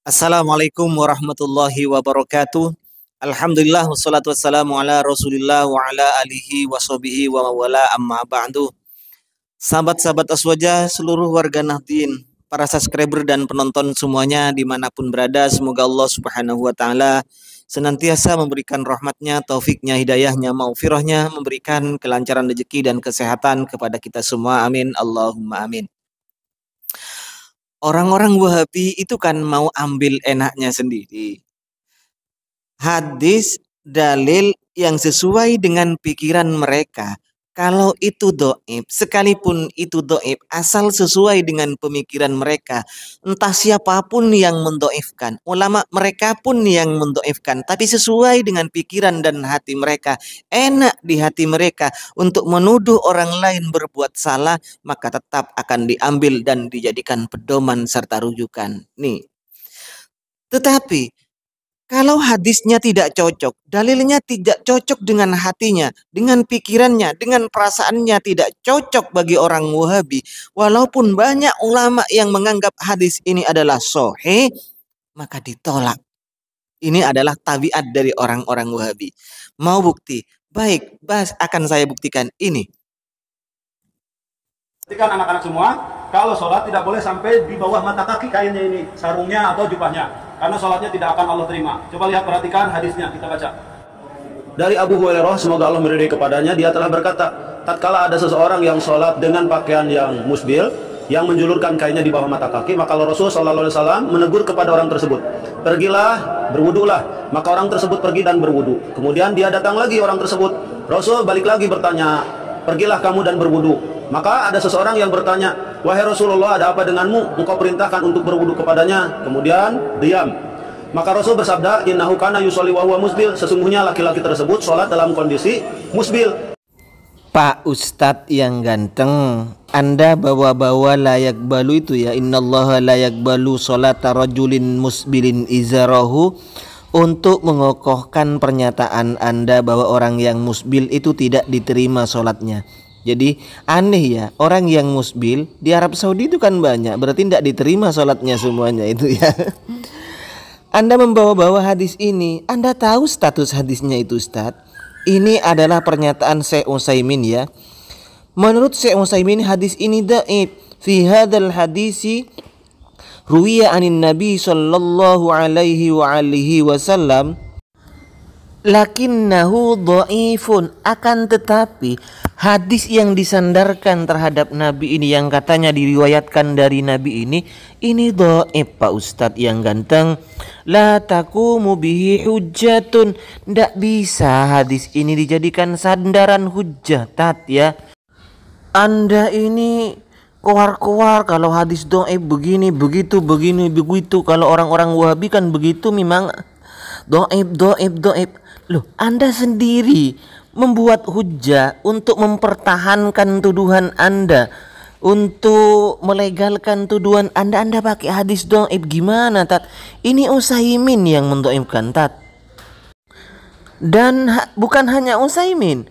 Assalamualaikum warahmatullahi wabarakatuh. Alhamdulillah wassalatu wassalamu ala Rasulillah wa ala alihi wa sahbihi wa mawala amma ba'du. Sahabat-sahabat Aswaja, seluruh warga Nahdien, para subscriber dan penonton semuanya dimanapun berada, semoga Allah Subhanahu wa taala senantiasa memberikan rahmatnya, taufiknya, hidayahnya, maufirahnya, memberikan kelancaran rezeki dan kesehatan kepada kita semua. Amin. Allahumma amin. Orang-orang Wahabi itu kan mau ambil enaknya sendiri. Hadis, dalil yang sesuai dengan pikiran mereka. Kalau itu doib, sekalipun itu doib, asal sesuai dengan pemikiran mereka. Entah siapapun yang mendoifkan, ulama mereka pun yang mendoifkan, tapi sesuai dengan pikiran dan hati mereka. Enak di hati mereka untuk menuduh orang lain berbuat salah, maka tetap akan diambil dan dijadikan pedoman serta rujukan. Nih. Tetapi kalau hadisnya tidak cocok, dalilnya tidak cocok dengan hatinya, dengan pikirannya, dengan perasaannya tidak cocok bagi orang Wahabi, walaupun banyak ulama yang menganggap hadis ini adalah sahih, maka ditolak. Ini adalah tabiat dari orang-orang Wahabi. Mau bukti? Baik, akan saya buktikan ini. Pastikan anak-anak semua, kalau sholat tidak boleh sampai di bawah mata kaki kainnya ini, sarungnya atau jubahnya, karena sholatnya tidak akan Allah terima. Coba lihat, perhatikan hadisnya, kita baca. Dari Abu Hurairah, semoga Allah meridai kepadanya, dia telah berkata, tatkala ada seseorang yang sholat dengan pakaian yang musbil, yang menjulurkan kainnya di bawah mata kaki, maka Rasul Sallallahu Alaihi Wasallam menegur kepada orang tersebut, pergilah, berwudulah. Maka orang tersebut pergi dan berwudu. Kemudian dia datang lagi orang tersebut, Rasul balik lagi bertanya, pergilah kamu dan berwudu. Maka ada seseorang yang bertanya, wahai Rasulullah, ada apa denganmu? Engkau perintahkan untuk berwudu kepadanya. Kemudian diam. Maka Rasul bersabda, innahu kana yusolli wa huwa musbil. Sesungguhnya laki-laki tersebut sholat dalam kondisi musbil. Pak Ustadz yang ganteng, Anda bawa-bawa layak balu itu ya, innallaha layak balu sholata rajulin musbilin izarahu, untuk mengokohkan pernyataan Anda bahwa orang yang musbil itu tidak diterima sholatnya. Jadi aneh ya, orang yang musbil di Arab Saudi itu kan banyak, berarti tidak diterima sholatnya semuanya itu ya. Anda membawa-bawa hadis ini, Anda tahu status hadisnya itu Ustadz? Ini adalah pernyataan Syekh Utsaimin ya. Menurut Syekh Utsaimin hadis ini dhaif. Fi hadzal hadisi ruwiya anin Nabi sallallahu alaihi wa alihi wasallam lakinnahu dhaifun, akan tetapi hadis yang disandarkan terhadap Nabi ini, yang katanya diriwayatkan dari Nabi ini dhaif Pak Ustadz yang ganteng. La taqumu bihi hujjatun, ndak bisa hadis ini dijadikan sandaran hujjah tat ya. Anda ini keluar kalau hadis dhaif begini begitu begini begitu. Kalau orang-orang Wahabi kan begitu, memang dhaif. Loh, Anda sendiri membuat hujjah untuk mempertahankan tuduhan Anda, untuk melegalkan tuduhan Anda pakai hadis dhaif. Gimana tat? Ini Utsaimin yang mendhaifkan tat. Dan bukan hanya Utsaimin,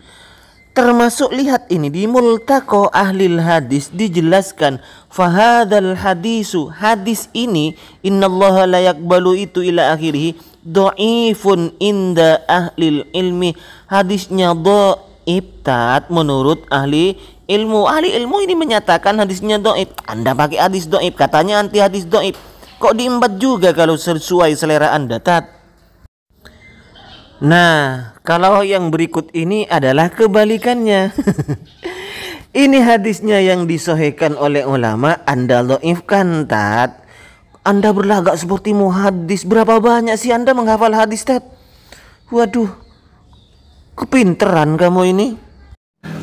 termasuk lihat ini di Multaqa Ahlil Hadis dijelaskan, fahadzal hadisu, hadis ini, innallaha la yaqbalu itu ila akhirih, dhaifun inda ahlil ilmi, hadisnya dhaif tat menurut ahli ilmu. Ahli ilmu ini menyatakan hadisnya dhaif. Anda pakai hadis dhaif, katanya anti hadis dhaif. Kok diembat juga kalau sesuai selera Anda tat? Nah, kalau yang berikut ini adalah kebalikannya. Ini hadisnya yang disahihkan oleh ulama, Anda dhaifkan tat. Anda berlagak seperti muhaddis. Berapa banyak sih Anda menghafal hadis tat? Waduh, kepinteran kamu ini.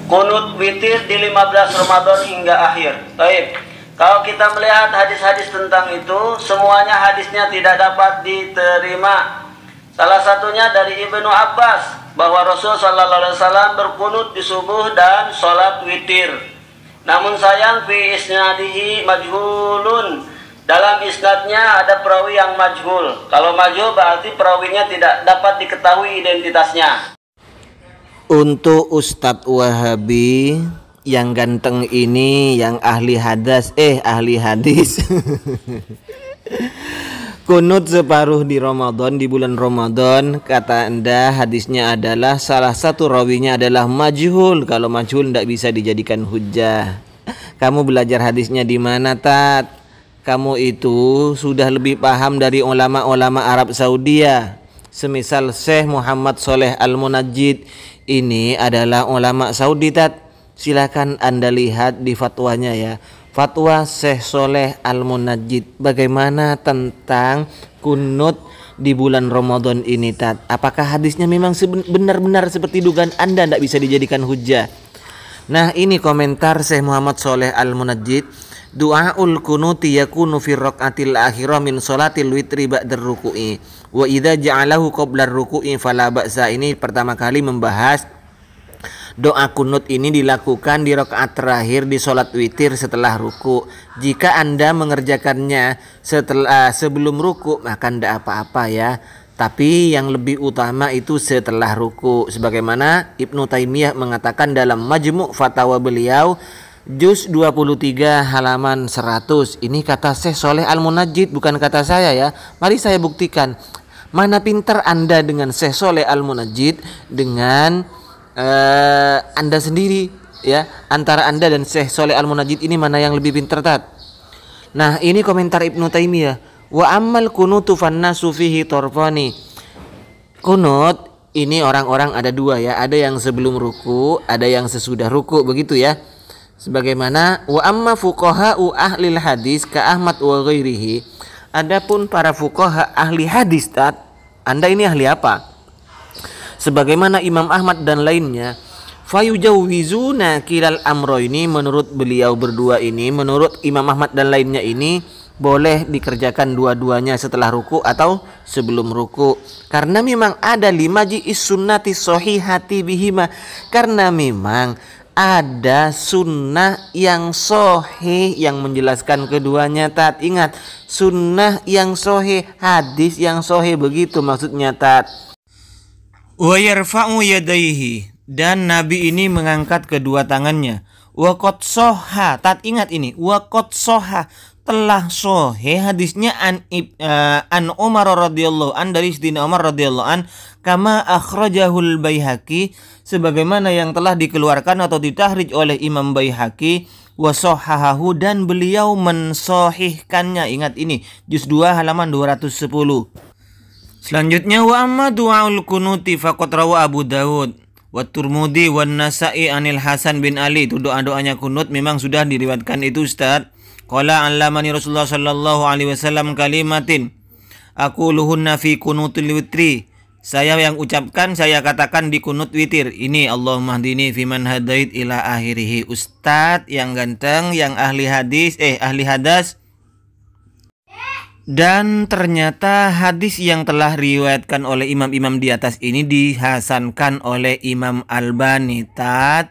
Kunut witir di 15 Ramadan hingga akhir. Baik, kalau kita melihat hadis-hadis tentang itu, semuanya hadisnya tidak dapat diterima. Salah satunya dari Ibnu Abbas, bahwa Rasul Sallallahu Alaihi Wasallam berkunut di subuh dan sholat witir. Namun sayang, fi isnadihi majhulun, dalam isnadnya ada perawi yang majhul. Kalau majhul berarti perawinya tidak dapat diketahui identitasnya. Untuk Ustadz Wahabi yang ganteng ini, yang ahli hadis Kunut separuh di Ramadan, di bulan Ramadan, kata Anda hadisnya adalah salah satu rawinya adalah majhul. Kalau majhul tidak bisa dijadikan hujjah. Kamu belajar hadisnya di mana, Tat? Kamu itu sudah lebih paham dari ulama-ulama Arab Saudi ya. Semisal Syekh Muhammad Shaleh Al-Munajjid, ini adalah ulama Saudi, Tat. Silakan Anda lihat di fatwanya ya. Fatwa Syekh Shaleh Al-Munajjid. Bagaimana tentang kunut di bulan Ramadan ini, Tat? Apakah hadisnya memang benar-benar seperti dugaan Anda tidak bisa dijadikan hujjah? Nah, ini komentar Syekh Muhammad Shaleh Al-Munajjid. Du'aul kunuti yakunu fi raqatil akhirah min sholatil witri ba'dar ruku'i wa idza ja'alahu qabla ruku'i fala ba'sa. Ini pertama kali membahas doa kunut ini dilakukan di rakaat terakhir di sholat witir setelah ruku. Jika Anda mengerjakannya sebelum ruku maka tidak apa-apa ya. Tapi yang lebih utama itu setelah ruku. Sebagaimana Ibnu Taimiyah mengatakan dalam Majmu' Fatawa beliau juz 23 halaman 100. Ini kata Syekh Shaleh Al-Munajjid, bukan kata saya ya. Mari saya buktikan. Mana pintar Anda dengan Syekh Shaleh Al-Munajjid dengan Anda sendiri ya, antara Anda dan Syekh Shaleh Al-Munajjid ini mana yang lebih pintar, Tat? Nah, ini komentar Ibnu Taimiyah. Wa ammal kunutu fannasu fihi torfani. Kunut ini orang-orang ada dua ya, ada yang sebelum ruku, ada yang sesudah ruku, begitu ya. Sebagaimana wa amma fuqaha'u ahlil hadis ka Ahmad wa ghairihi. Adapun para fuqaha ahli hadis, Tat. Anda ini ahli apa? Sebagaimana Imam Ahmad dan lainnya, fayujawizuna kilal amro ini, menurut beliau berdua ini, menurut Imam Ahmad dan lainnya ini boleh dikerjakan dua-duanya setelah ruku atau sebelum ruku. Karena memang ada limaji'is sunnati sohihati bihima. Karena memang ada sunnah yang sohih yang menjelaskan keduanya, Tat. Ingat, sunnah yang sohih, hadis yang sohih, begitu maksudnya, Tat. Wa yarfa'u yadayhi, dan Nabi ini mengangkat kedua tangannya. Wa qad soha, Tat, ingat ini, wa qad soha, telah sohe hadisnya an Umar radhiyallahu an, dari Sayyidina Umar radhiyallahu an, kama akhrajahul Baihaqi, sebagaimana yang telah dikeluarkan atau ditahrij oleh Imam Baihaqi, wa sohahahu, dan beliau mensohihkannya. Ingat ini juz 2 halaman 210. Selanjutnya wa amma du'aul kunuti faqad rawa Abu Dawud wa Turmudi wa Nasa'i anil Hasan bin Ali. Itu doa-doanya kunut memang sudah diriwayatkan itu, Ustaz. Qala allamani Rasulullah sallallahu alaihi wasallam kalimatin aquluhunna fi kunutil witri. Saya yang ucapkan, saya katakan di kunut witir. Ini Allahumma hdini fiman hadait ila akhirih. Ustaz yang ganteng, yang ahli hadis, ahli hadas. Dan ternyata hadis yang telah diriwayatkan oleh imam-imam di atas ini dihasankan oleh Imam Albani, Tat.